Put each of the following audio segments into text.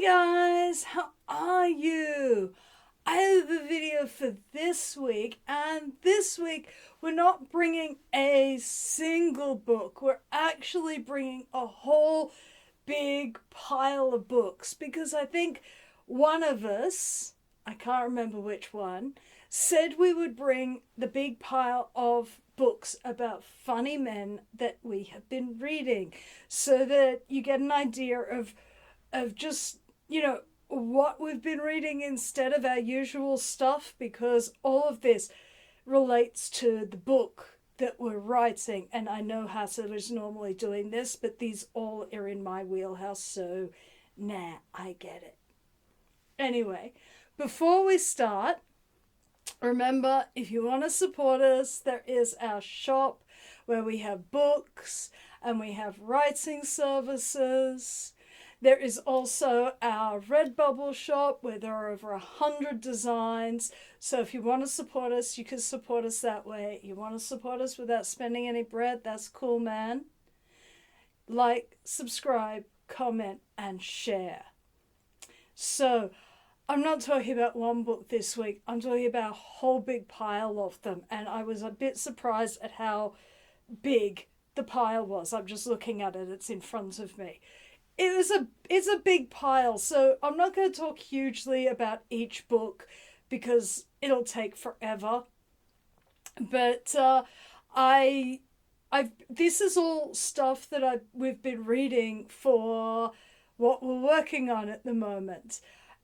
guys, how are you? I have a video for this week, and this week we're not bringing a single book. We're actually bringing a whole big pile of books because I think one of us, I can't remember which one, said we would bring the big pile of books about funny men that we have been reading so that you get an idea of just, what we've been reading instead of our usual stuff, because all of this relates to the book that we're writing. And I know Hassel is normally doing this, but these all are in my wheelhouse, so I get it. Anyway, before we start, remember, if you want to support us, there is our shop where we have books and we have writing services. There is also our Redbubble shop where there are over 100 designs. So if you want to support us, you can support us that way. You want to support us without spending any bread, that's cool, man. Like, subscribe, comment, and share. So I'm not talking about one book this week. I'm talking about a whole big pile of them. And I was a bit surprised at how big the pile was. I'm just looking at it. It's in front of me. It's a big pile, so I'm not going to talk hugely about each book because it'll take forever. But this is all stuff that we've been reading for what we're working on at the moment,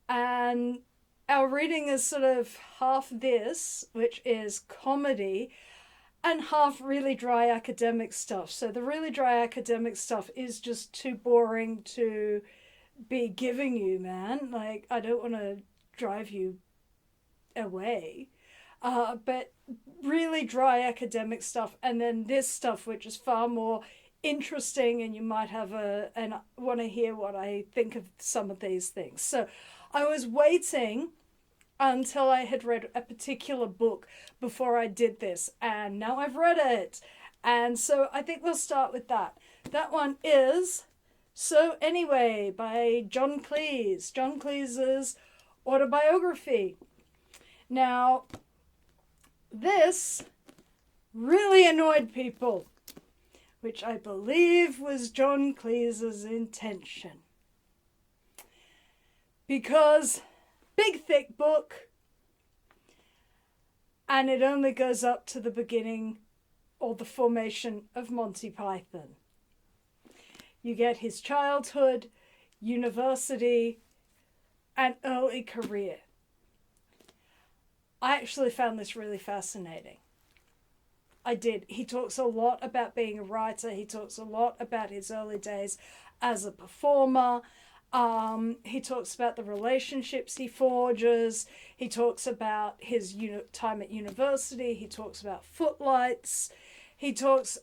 and our reading is sort of half this, which is comedy, and half really dry academic stuff. So the really dry academic stuff is just too boring to be giving you, man. Like, I don't want to drive you away. But really dry academic stuff, and then this stuff which is far more interesting, and you might have and want to hear what I think of some of these things. So I was waiting until I had read a particular book before I did this, and now I've read it, and so I think we'll start with that. That one is So Anyway by John Cleese. John Cleese's autobiography. Now, this really annoyed people, which I believe was John Cleese's intention, because big thick book, and it only goes up to the beginning or the formation of Monty Python. You get his childhood, university, and early career. I actually found this really fascinating. I did. He talks a lot about being a writer. He talks a lot about his early days as a performer. He talks about the relationships he forges. He talks about his time at university. He talks about footlights. He talks.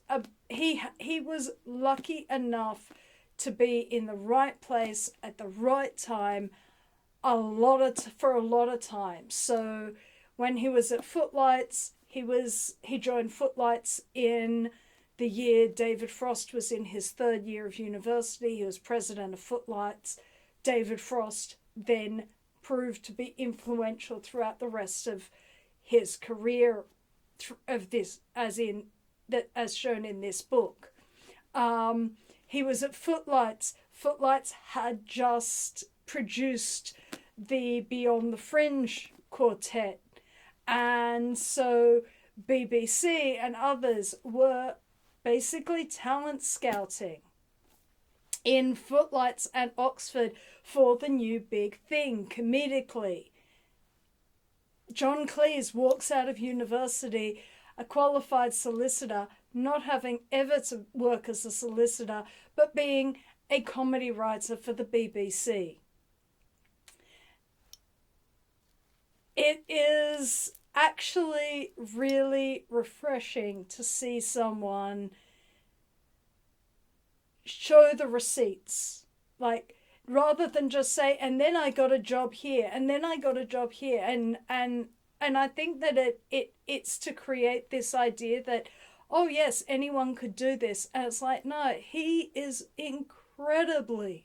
He was lucky enough to be in the right place at the right time, for a lot of time. So when he was at Footlights, he joined Footlights in the year David Frost was in his third year of university. He was president of Footlights. David Frost then proved to be influential throughout the rest of his career of this, as shown in this book. He was at Footlights. Footlights had just produced the Beyond the Fringe quartet, and so BBC and others were basically talent scouting in Footlights and Oxford for the new big thing comedically. John Cleese walks out of university a qualified solicitor, not having ever to work as a solicitor, but being a comedy writer for the BBC. It is actually really refreshing to see someone show the receipts, like, rather than just say, and then I got a job here, and then I got a job here, and I think that it's to create this idea that, oh yes, anyone could do this, and it's like, no, he is incredibly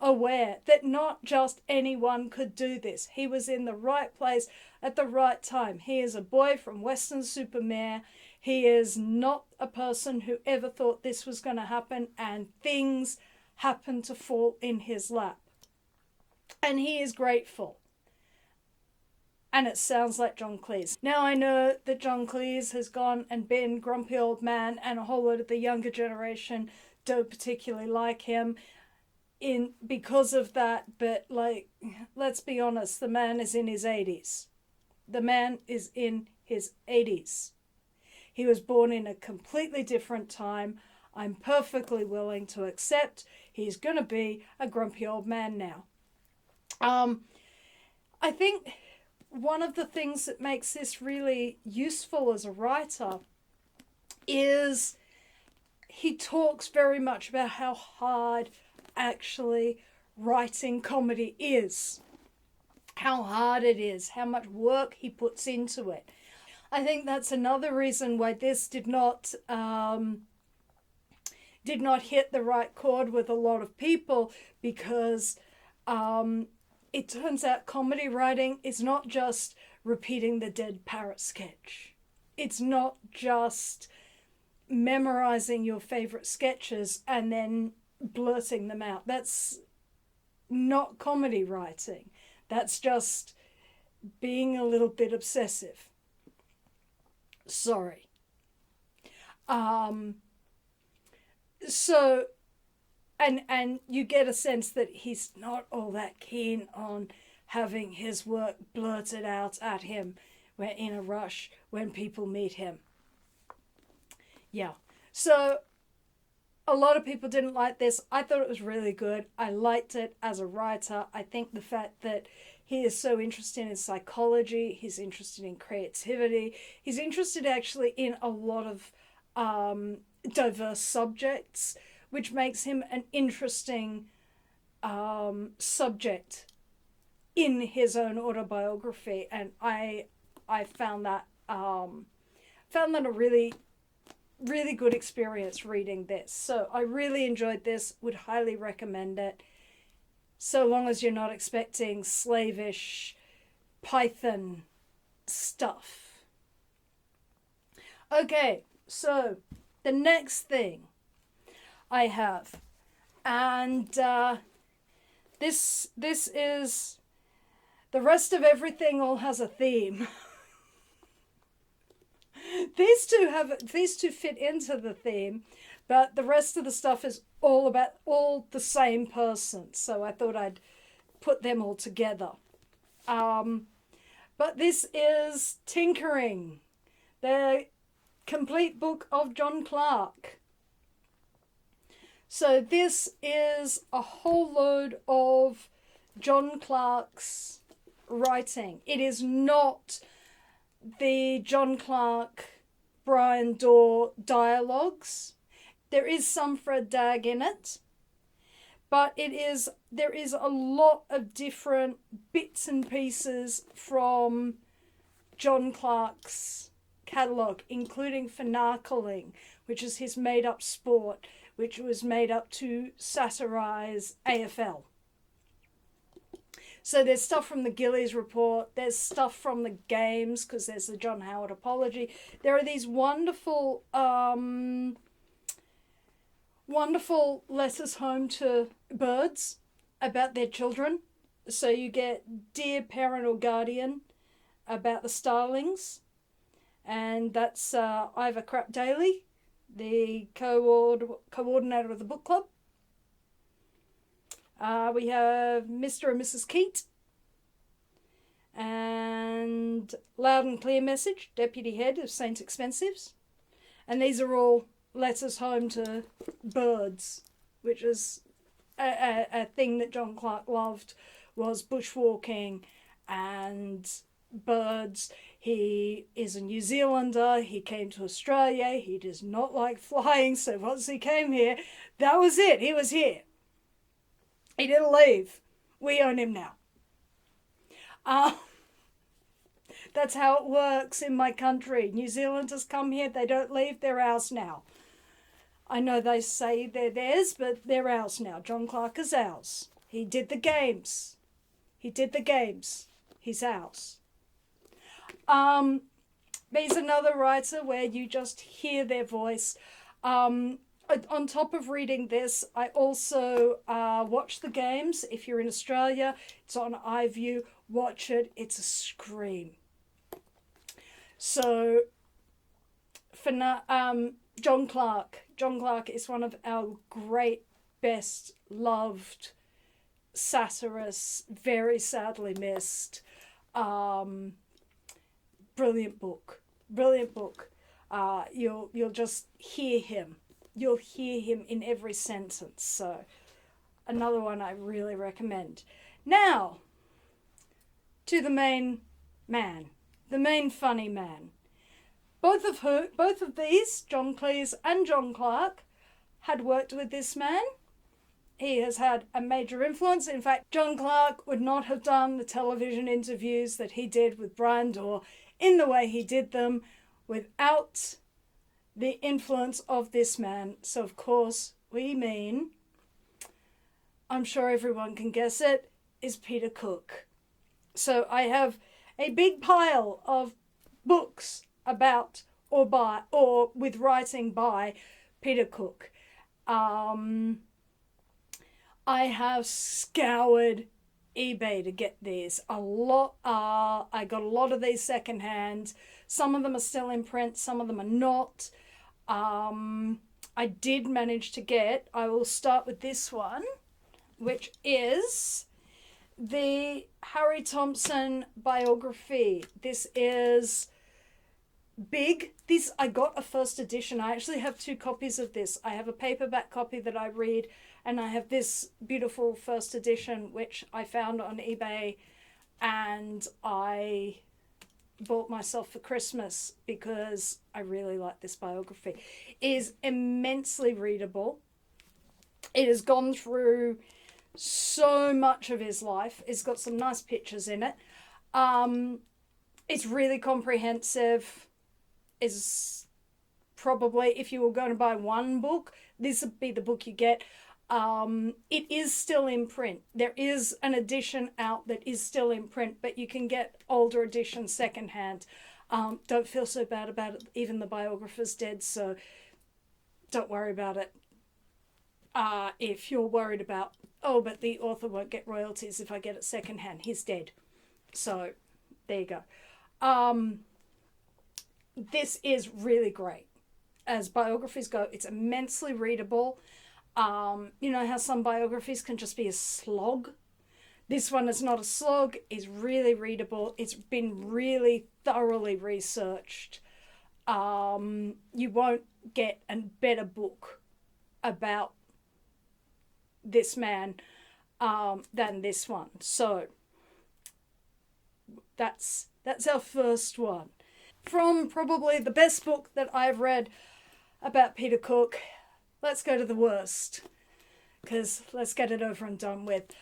aware that not just anyone could do this. He was in the right place at the right time. He is a boy from Western-super-Mare. He is not a person who ever thought this was going to happen, and things happen to fall in his lap. And he is grateful. And it sounds like John Cleese. Now I know that John Cleese has gone and been grumpy old man, and a whole lot of the younger generation don't particularly like him because of that, but like, let's be honest, the man is in his 80s. The man is in his 80s. He was born in a completely different time. I'm perfectly willing to accept he's going to be a grumpy old man now. I think one of the things that makes this really useful as a writer is he talks very much about how hard actually writing comedy is, how hard it is, how much work he puts into it. I think that's another reason why this did not hit the right chord with a lot of people, because it turns out comedy writing is not just repeating the dead parrot sketch. It's not just memorizing your favorite sketches and then blurting them out. That's not comedy writing. That's just being a little bit obsessive. Sorry. So, and you get a sense that he's not all that keen on having his work blurted out at him when in a rush when people meet him. Yeah. So a lot of people didn't like this. I thought it was really good. I liked it as a writer. I think the fact that he is so interested in psychology, he's interested in creativity, he's interested actually in a lot of diverse subjects, which makes him an interesting subject in his own autobiography. And I found that a really good experience reading this. So I really enjoyed this, would highly recommend it, so long as you're not expecting slavish Python stuff. Okay, so the next thing I have, and this is, the rest of everything all has a theme. These two fit into the theme, but the rest of the stuff is all about all the same person. So I thought I'd put them all together. But this is Tinkering, the complete book of John Clarke. So this is a whole load of John Clarke's writing. It is not the John Clarke, Brian Daw dialogues. There is some Fred Dagg in it, but there is a lot of different bits and pieces from John Clarke's catalogue, including Finarkling, which is his made-up sport, which was made up to satirize AFL. So there's stuff from the Gillies Report, there's stuff from the games, because there's the John Howard Apology. There are these wonderful letters home to birds about their children. So you get Dear Parent or Guardian about the starlings, and that's Ivor Crap Daly, the coordinator of the book club. We have Mr. and Mrs. Keat, and Loud and Clear Message, Deputy Head of Saint Expensives. And these are all letters home to birds, which is a thing that John Clarke loved, was bushwalking and birds. He is a New Zealander. He came to Australia. He does not like flying, so once he came here, that was it. He was here. He didn't leave. We own him now. That's how it works in my country. New Zealanders come here, they don't leave, they're ours now. I know they say they're theirs, but they're ours now. John Clarke is ours. He did the games. He did the games. He's ours. But he's another writer where you just hear their voice. On top of reading this, I also watch the games. If you're in Australia, it's on iView. Watch it. It's a scream. So, for John Clarke. John Clarke is one of our great, best loved satirists. Very sadly missed. Brilliant book. Brilliant book. You'll just hear him. You'll hear him in every sentence. So, another one I really recommend. Now, to the main man. The main funny man. Both of these, John Cleese and John Clarke, had worked with this man. He has had a major influence. In fact, John Clarke would not have done the television interviews that he did with Brian Dorr in the way he did them without the influence of this man. So, of course, we mean, I'm sure everyone can guess it, is Peter Cook. So I have a big pile of books about or with writing by Peter Cook. I have scoured eBay to get these. I got a lot of these secondhand. Some of them are still in print, some of them are not. I did manage to get, I will start with this one, which is the Harry Thompson biography. This is big. This, I got a first edition. I actually have 2 copies of this. I have a paperback copy that I read, and I have this beautiful first edition, which I found on eBay, and I bought myself for Christmas because I really like this biography. It is immensely readable. It has gone through so much of his life. It's got some nice pictures in it. It's really comprehensive. It's probably, if you were going to buy one book, this would be the book you get. It is still in print. There is an edition out that is still in print, but you can get older editions secondhand. Don't feel so bad about it. Even the biographer's dead, so don't worry about it. If you're worried about, oh, but the author won't get royalties if I get it secondhand. He's dead. So there you go. This is really great. As biographies go, it's immensely readable. You know how some biographies can just be a slog? This one is not a slog. It's really readable. It's been really thoroughly researched. You won't get a better book about this man than this one. So that's our first one. From probably the best book that I've read about Peter Cook, let's go to the worst, because let's get it over and done with.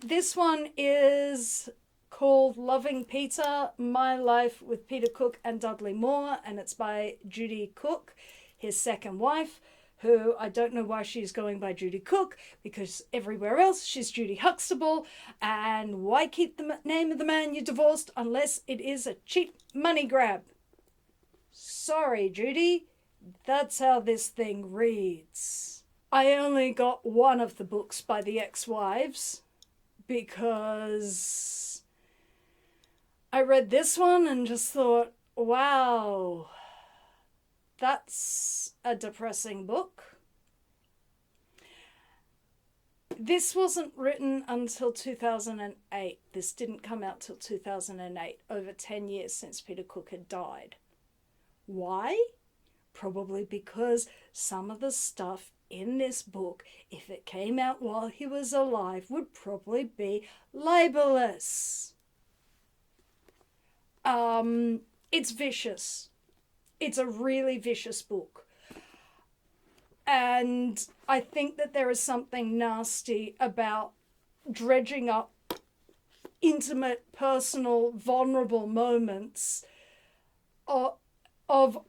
This one is called Loving Peter, My Life with Peter Cook and Dudley Moore, and it's by Judy Cook, his second wife, who I don't know why she's going by Judy Cook, because everywhere else she's Judy Huxtable, and why keep the name of the man you divorced unless it is a cheap money grab? Sorry, Judy, that's how this thing reads. I only got one of the books by the ex-wives because I read this one and just thought, wow, that's a depressing book. This wasn't written until 2008. This didn't come out till 2008, over 10 years since Peter Cook had died. Why? Probably because some of the stuff in this book, if it came out while he was alive, would probably be libelous. It's vicious. It's a really vicious book. And I think that there is something nasty about dredging up intimate, personal, vulnerable moments of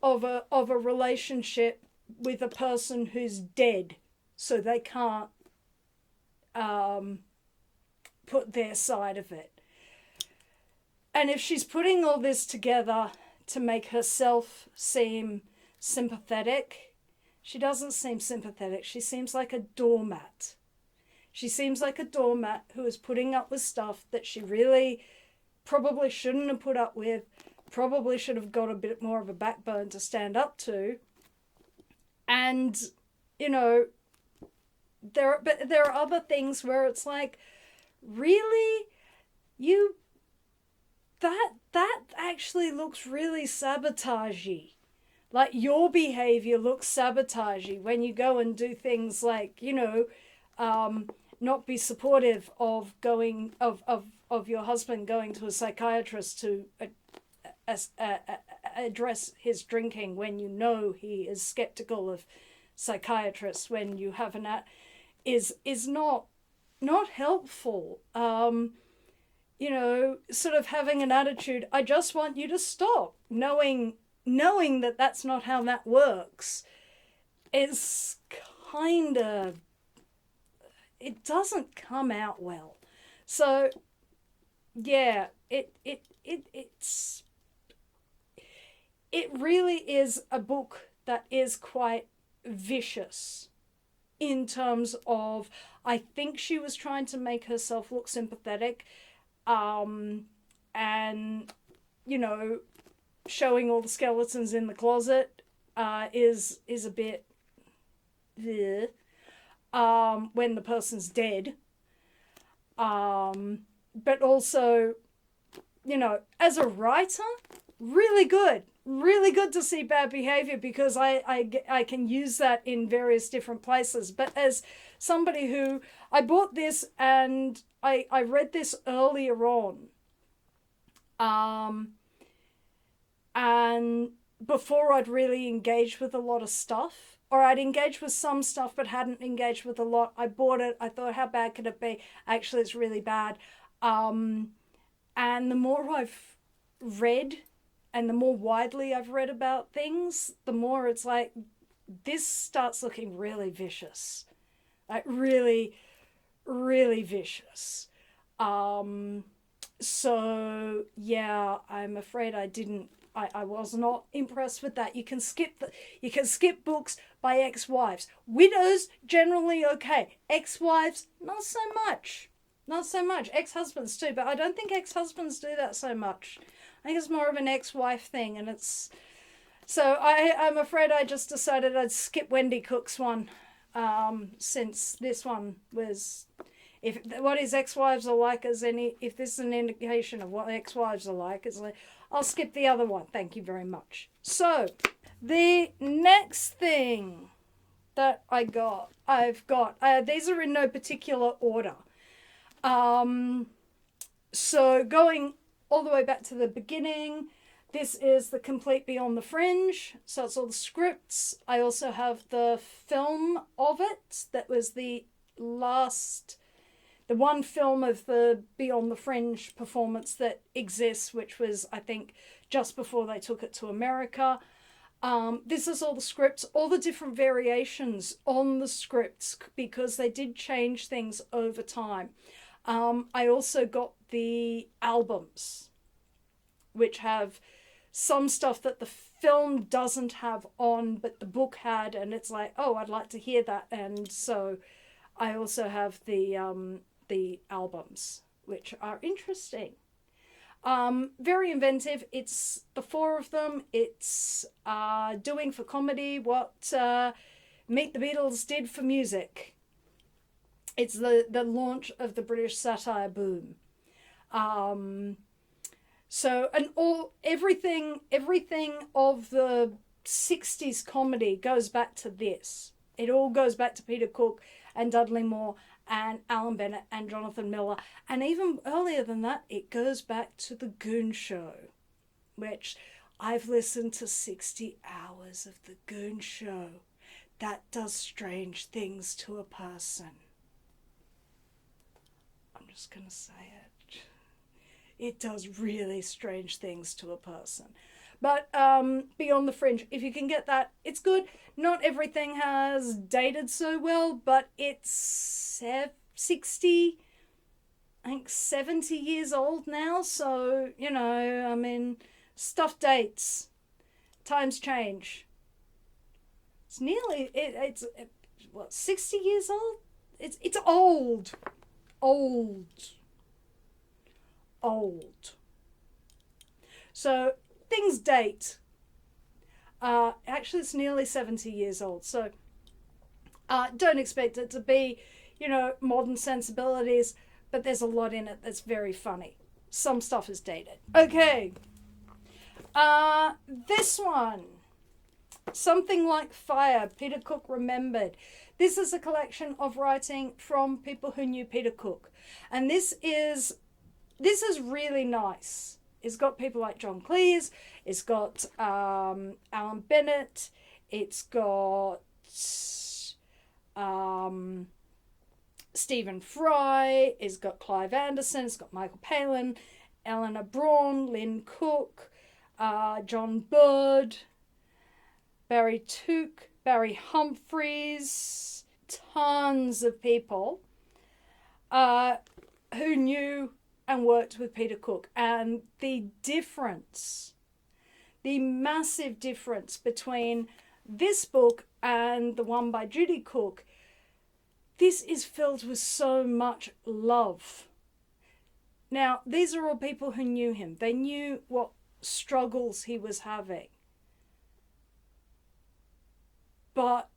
a relationship with a person who's dead, so they can't put their side of it. And if she's putting all this together to make herself seem sympathetic, she doesn't seem sympathetic. She seems like a doormat. She seems like a doormat who is putting up with stuff that she really probably shouldn't have put up with, probably should have got a bit more of a backbone to stand up to. And, you know, there are other things where it's like, really? That actually looks really sabotagey. Like, your behavior looks sabotagey when you go and do things like, you know, not be supportive of going of your husband going to a psychiatrist to address his drinking when you know he is skeptical of psychiatrists, when you have is not helpful. You know, sort of having an attitude, I just want you to stop, knowing that that's not how that works, is kind of, it doesn't come out well. So yeah, it really is a book that is quite vicious in terms of, I think she was trying to make herself look sympathetic, and, you know, showing all the skeletons in the closet is a bit when the person's dead. But also, you know, as a writer, really good to see bad behavior, because I can use that in various different places. But as somebody who, I bought this and I read this earlier on, and before I'd really engaged with a lot of stuff, or I'd engaged with some stuff but hadn't engaged with a lot. I bought it. I thought, how bad could it be? Actually, it's really bad. And the more I've read and the more widely I've read about things, the more it's like, this starts looking really vicious. Like, really, really vicious. So yeah, I'm afraid I was not impressed with that. You can skip books by ex-wives. Widows, generally okay. Ex-wives, not so much. Not so much. Ex-husbands too, but I don't think ex-husbands do that so much. I think it's more of an ex-wife thing, and it's... So I'm afraid I just decided I'd skip Wendy Cook's one, since this one was... If what his ex-wives are like is if this is an indication of what ex-wives are like, it's like, I'll skip the other one. Thank you very much. So, the next thing that I've got, these are in no particular order. So going all the way back to the beginning, this is the complete Beyond the Fringe. So it's all the scripts. I also have the film of it. That was the one film of the Beyond the Fringe performance that exists, which was, I think, just before they took it to America. This is all the scripts, all the different variations on the scripts, because they did change things over time. I also got the albums, which have some stuff that the film doesn't have on, but the book had, and it's like, oh, I'd like to hear that. And so I also have the albums, which are interesting. Very inventive. It's the four of them. It's doing for comedy what Meet the Beatles did for music. It's the launch of the British satire boom. So, and everything of the 60s comedy goes back to this. It all goes back to Peter Cook and Dudley Moore and Alan Bennett and Jonathan Miller. And even earlier than that, it goes back to The Goon Show, which I've listened to 60 hours of The Goon Show. That does strange things to a person. I'm just going to say it. It does really strange things to a person. But Beyond the Fringe, if you can get that, it's good. Not everything has dated so well, but it's 60 I think 70 years old now. So, you know, I mean, stuff dates. Times change. It's nearly, it's what, 60 years old? It's old. Old. Old. So things date. Actually, it's nearly 70 years old. So don't expect it to be, you know, modern sensibilities, but there's a lot in it that's very funny. Some stuff is dated. Okay. This one. Something Like Fire, Peter Cook Remembered. This is a collection of writing from people who knew Peter Cook. And this is really nice. It's got people like John Cleese. It's got Alan Bennett. It's got Stephen Fry. It's got Clive Anderson. It's got Michael Palin, Eleanor Braun, Lynn Cook, John Bird, Barry Took, Barry Humphries, tons of people who knew and worked with Peter Cook. And the difference, the massive difference between this book and the one by Judy Cook, this is filled with so much love. Now, these are all people who knew him. They knew what struggles he was having. But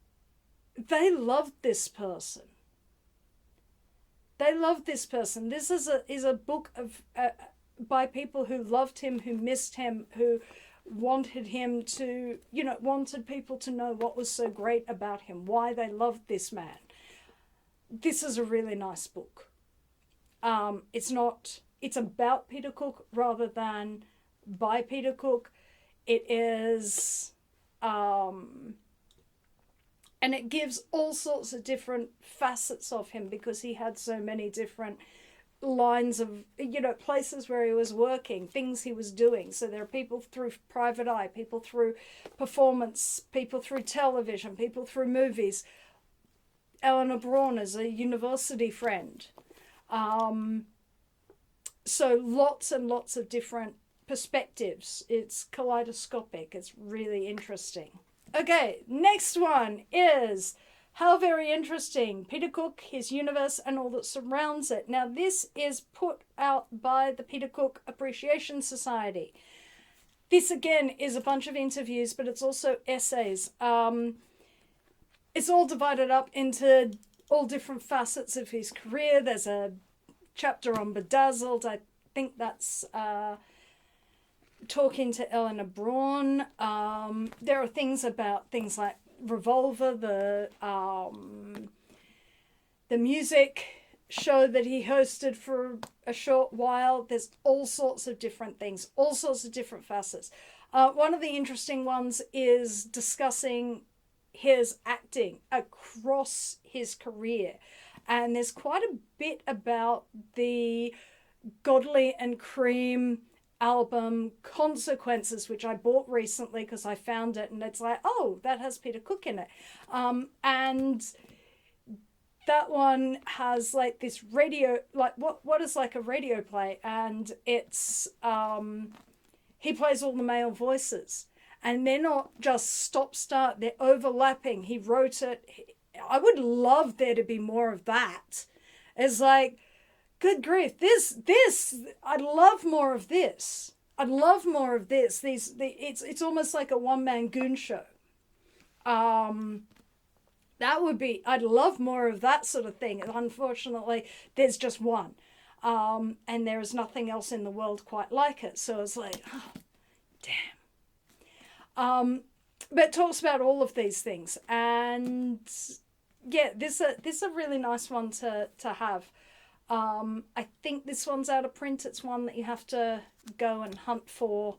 they loved this person. They loved this person. This is a book of by people who loved him, who missed him, who wanted him to, you know, wanted people to know what was so great about him, why they loved this man. This is a really nice book. It's about Peter Cook rather than by Peter Cook. It is, and it gives all sorts of different facets of him because he had so many different lines of, you know, places where he was working, things he was doing. So there are people through private eye, people through performance, people through television, people through movies. Eleanor Braun is a university friend. So lots and lots of different perspectives. It's kaleidoscopic. It's really interesting. Okay, next one is How Very Interesting, Peter Cook, His Universe and All That Surrounds It. Now this is put out by the Peter Cook Appreciation Society. This again is a bunch of interviews, but it's also essays. It's all divided up into all different facets of his career. There's a chapter on Bedazzled. I think that's talking to Eleanor Braun. There are things about things like Revolver, the music show that he hosted for a short while. There's all sorts of different things, all sorts of different facets. One of the interesting ones is discussing his acting across his career. And there's quite a bit about the Godley and Cream album Consequences, which I bought recently because I found it and it's like, oh, that has Peter Cook in it. And that one has like this radio, like what is like a radio play, and it's he plays all the male voices, and they're not just stop-start, they're overlapping. He wrote it. I would love there to be more of that. It's like, good grief, this, I'd love more of this. I'd love more of this. It's almost like a one-man goon show. That would be, I'd love more of that sort of thing. Unfortunately, there's just one. And there is nothing else in the world quite like it. So it's like, oh, damn. But it talks about all of these things. And yeah, this is a really nice one to have. I think this one's out of print. It's one that you have to go and hunt for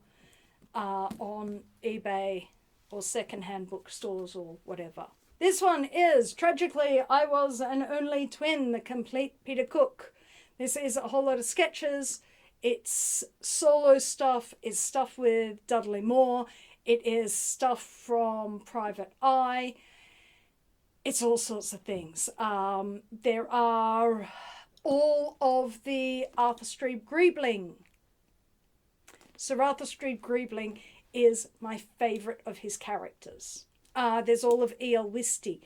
on eBay or secondhand bookstores or whatever. This one is Tragically, I Was an Only Twin, the complete Peter Cook. This is a whole lot of sketches. It's solo stuff. It's stuff with Dudley Moore. It is stuff from Private Eye. It's all sorts of things. There are all of the Arthur Streeb Griebling. Sir Arthur Streeb Griebling is my favourite of his characters. There's all of E.L. Wisty,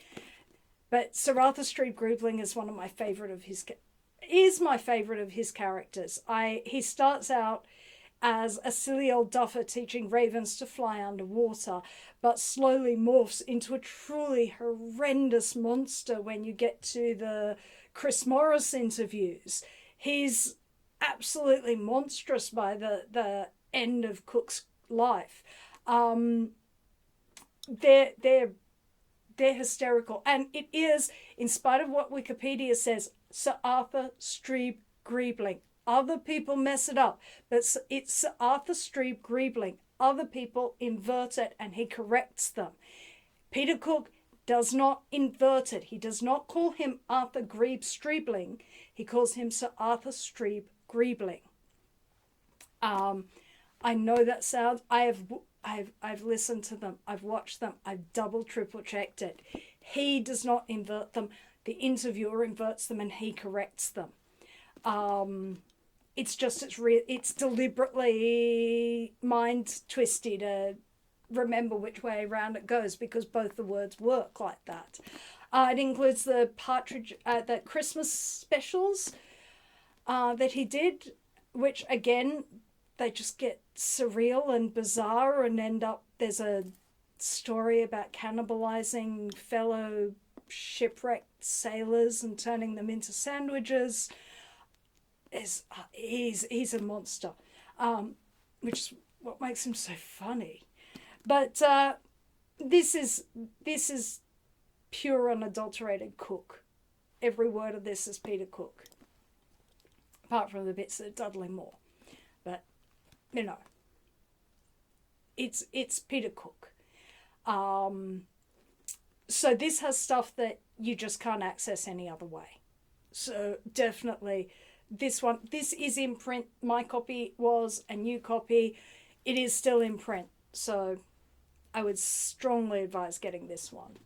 but Sir Arthur Streeb Griebling is one of my favourite of his characters. He starts out as a silly old duffer teaching ravens to fly underwater, but slowly morphs into a truly horrendous monster when you get to the Chris Morris interviews. He's absolutely monstrous by the end of Cook's life. They're hysterical, and it is, in spite of what Wikipedia says, Sir Arthur Streeb Griebling. Other people mess it up, but it's Sir Arthur Streeb Griebling. Other people invert it, and he corrects them. Peter Cook does not invert it. He does not call him Arthur Grebe Streebling. He calls him Sir Arthur Streeb Griebling. I know that sounds. I've listened to them. I've watched them. I've double, triple checked it. He does not invert them. The interviewer inverts them, and he corrects them. It's deliberately mind twisty to remember which way around it goes, because both the words work like that. It includes the the Christmas specials that he did, which again, they just get surreal and bizarre and end up, there's a story about cannibalizing fellow shipwrecked sailors and turning them into sandwiches. He's a monster, which is what makes him so funny. But this is pure unadulterated Cook. Every word of this is Peter Cook, apart from the bits that Dudley Moore. But you know, it's Peter Cook. So this has stuff that you just can't access any other way. So definitely this is in print. My copy was a new copy. It is still in print. So I would strongly advise getting this one.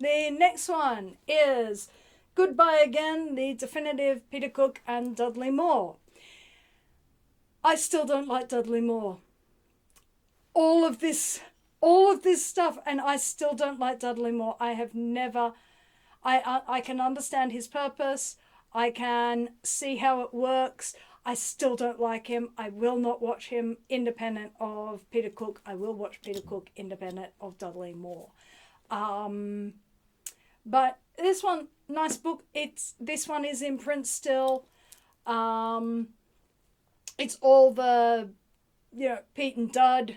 The next one is Goodbye Again, the definitive Peter Cook and Dudley Moore. I still don't like Dudley Moore. All of this stuff, and I still don't like Dudley Moore. I can understand his purpose. I can see how it works. I still don't like him. I will not watch him independent of Peter Cook. I will watch Peter Cook independent of Dudley Moore. But this one, nice book. This one is in print still. It's all the, Pete and Dud,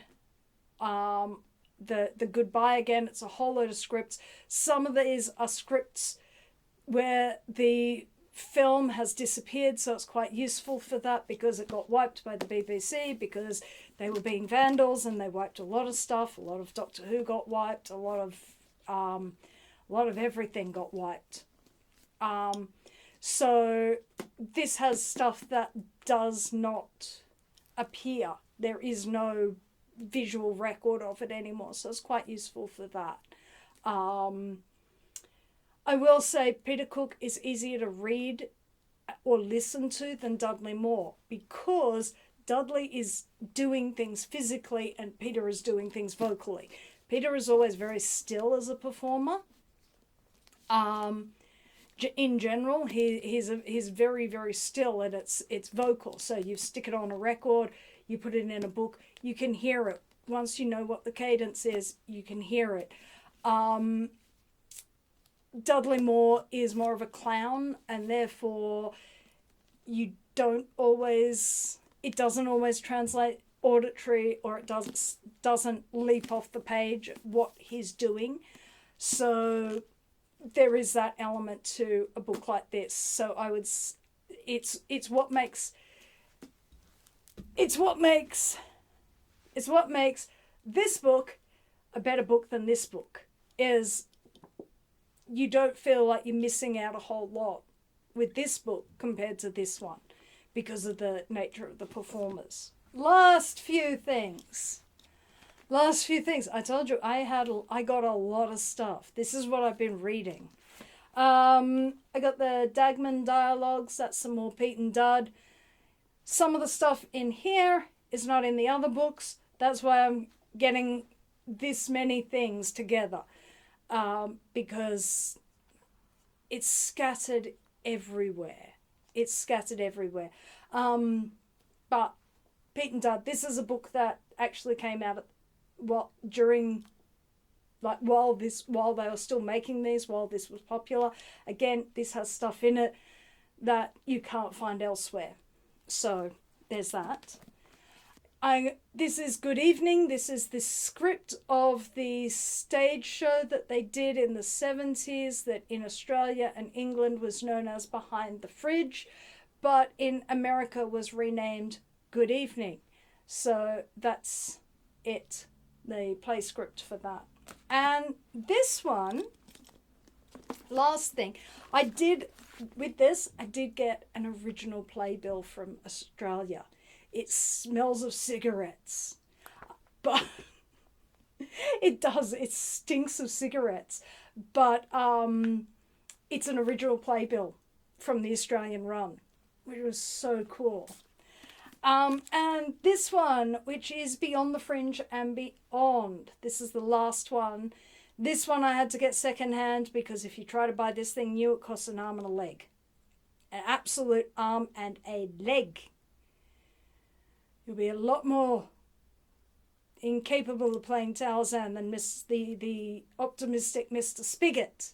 the Goodbye Again. It's a whole load of scripts. Some of these are scripts where the film has disappeared, so it's quite useful for that, because it got wiped by the BBC because they were being vandals and they wiped a lot of stuff. A lot of Doctor Who got wiped. A lot of everything got wiped. So this has stuff that does not appear. There is no visual record of it anymore, so it's quite useful for that. I will say Peter Cook is easier to read or listen to than Dudley Moore, because Dudley is doing things physically and Peter is doing things vocally. Peter is always very still as a performer. In general, he's very, very still, and it's vocal. So you stick it on a record, you put it in a book, you can hear it. Once you know what the cadence is, you can hear it. Dudley Moore is more of a clown, and therefore it doesn't always translate auditory, or it doesn't leap off the page what he's doing. So there is that element to a book like this. So it's what makes this book a better book than this book, is you don't feel like you're missing out a whole lot with this book compared to this one, because of the nature of the performers. Last few things. I told you I got a lot of stuff. This is what I've been reading. I got the Dagman dialogues. That's some more Pete and Dud. Some of the stuff in here is not in the other books. That's why I'm getting this many things together, because it's scattered everywhere. It's scattered everywhere. But Pete and Dud, this is a book that actually came out during, like, while they were still making these, while this was popular. Again, this has stuff in it that you can't find elsewhere. So there's that. This is Good Evening. This is the script of the stage show that they did in the 70s that in Australia and England was known as Behind the Fridge, but in America was renamed Good Evening. So that's it, the play script for that. And this one, last thing, I did get an original playbill from Australia. It smells of cigarettes, but it stinks of cigarettes, but it's an original playbill from the Australian run, which was so cool. And this one, which is Beyond the Fringe and Beyond. This is the last one. This one I had to get secondhand because if you try to buy this thing new, it costs an arm and a leg. An absolute arm and a leg. You'll be a lot more incapable of playing Tarzan than the optimistic Mr. Spigot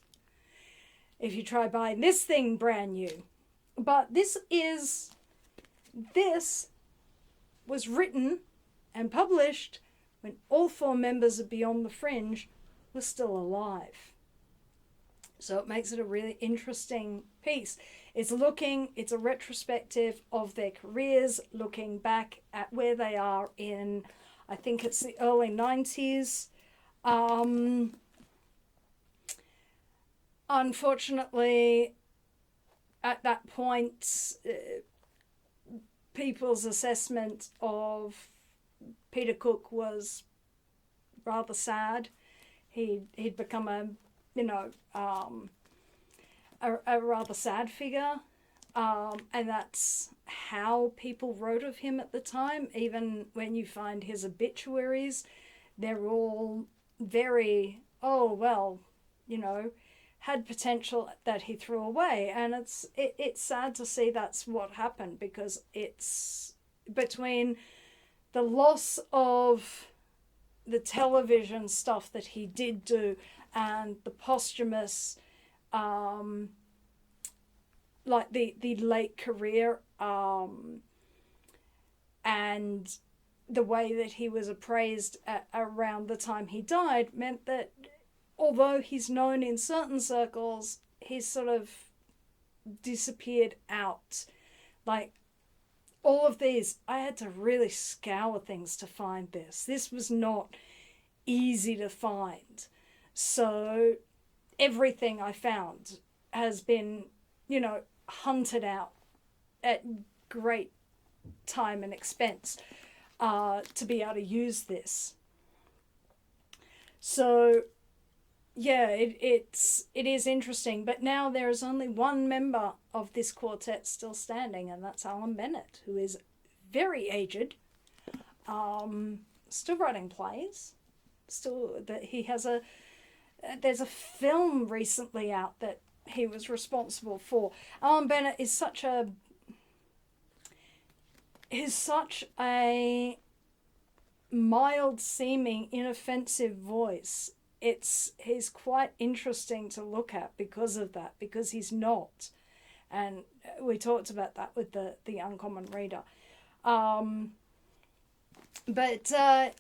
if you try buying this thing brand new. But this was written and published when all 4 members of Beyond the Fringe were still alive. So it makes it a really interesting piece. It's a retrospective of their careers, looking back at where they are in, I think it's the early 90s. Unfortunately, at that point, people's assessment of Peter Cook was rather sad. He'd become a rather sad figure, and that's how people wrote of him at the time. Even when you find his obituaries, they're all very, had potential that he threw away. And it's sad to see that's what happened, because it's between the loss of the television stuff that he did do and the posthumous, like the late career, and the way that he was appraised around the time he died, meant that although he's known in certain circles, he's sort of disappeared out. Like, all of these, I had to really scour things to find this. This was not easy to find. So everything I found has been, hunted out at great time and expense to be able to use this. So yeah, it is interesting. But now there is only one member of this quartet still standing, and that's Alan Bennett, who is very aged, still writing plays, there's a film recently out that he was responsible for. Alan Bennett is such a mild-seeming, inoffensive voice. He's quite interesting to look at because of that, because he's not. And we talked about that with the Uncommon Reader.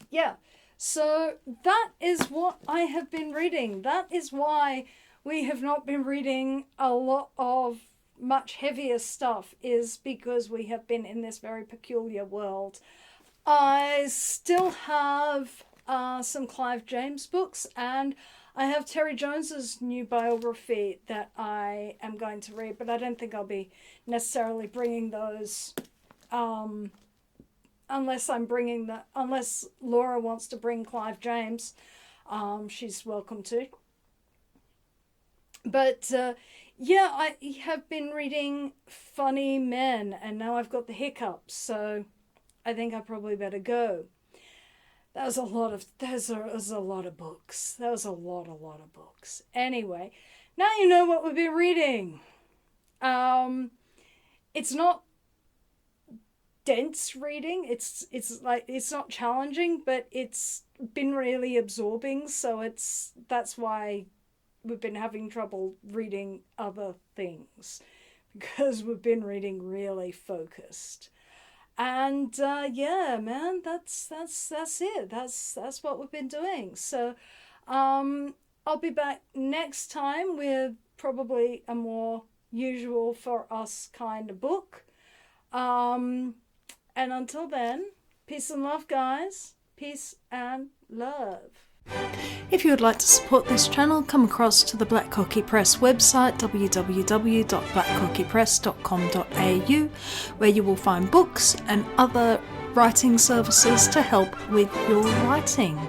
Yeah. So that is what I have been reading. That is why we have not been reading a lot of much heavier stuff, is because we have been in this very peculiar world. I still have some Clive James books, and I have Terry Jones's new biography that I am going to read, but I don't think I'll be necessarily bringing those unless Laura wants to bring Clive James. She's welcome to. But yeah, I have been reading Funny Men, and now I've got the hiccups, so I think I probably better go. That was a lot of books. That was a lot of books. Anyway, now you know what we've been reading. It's not dense reading. It's not challenging, but it's been really absorbing. So that's why we've been having trouble reading other things, because we've been reading really focused. And yeah, man, that's it. That's what we've been doing. So I'll be back next time with probably a more usual for us kind of book. And until then, peace and love, guys. Peace and love. If you would like to support this channel, come across to the Black Cockie Press website, www.blackcockiepress.com.au, where you will find books and other writing services to help with your writing.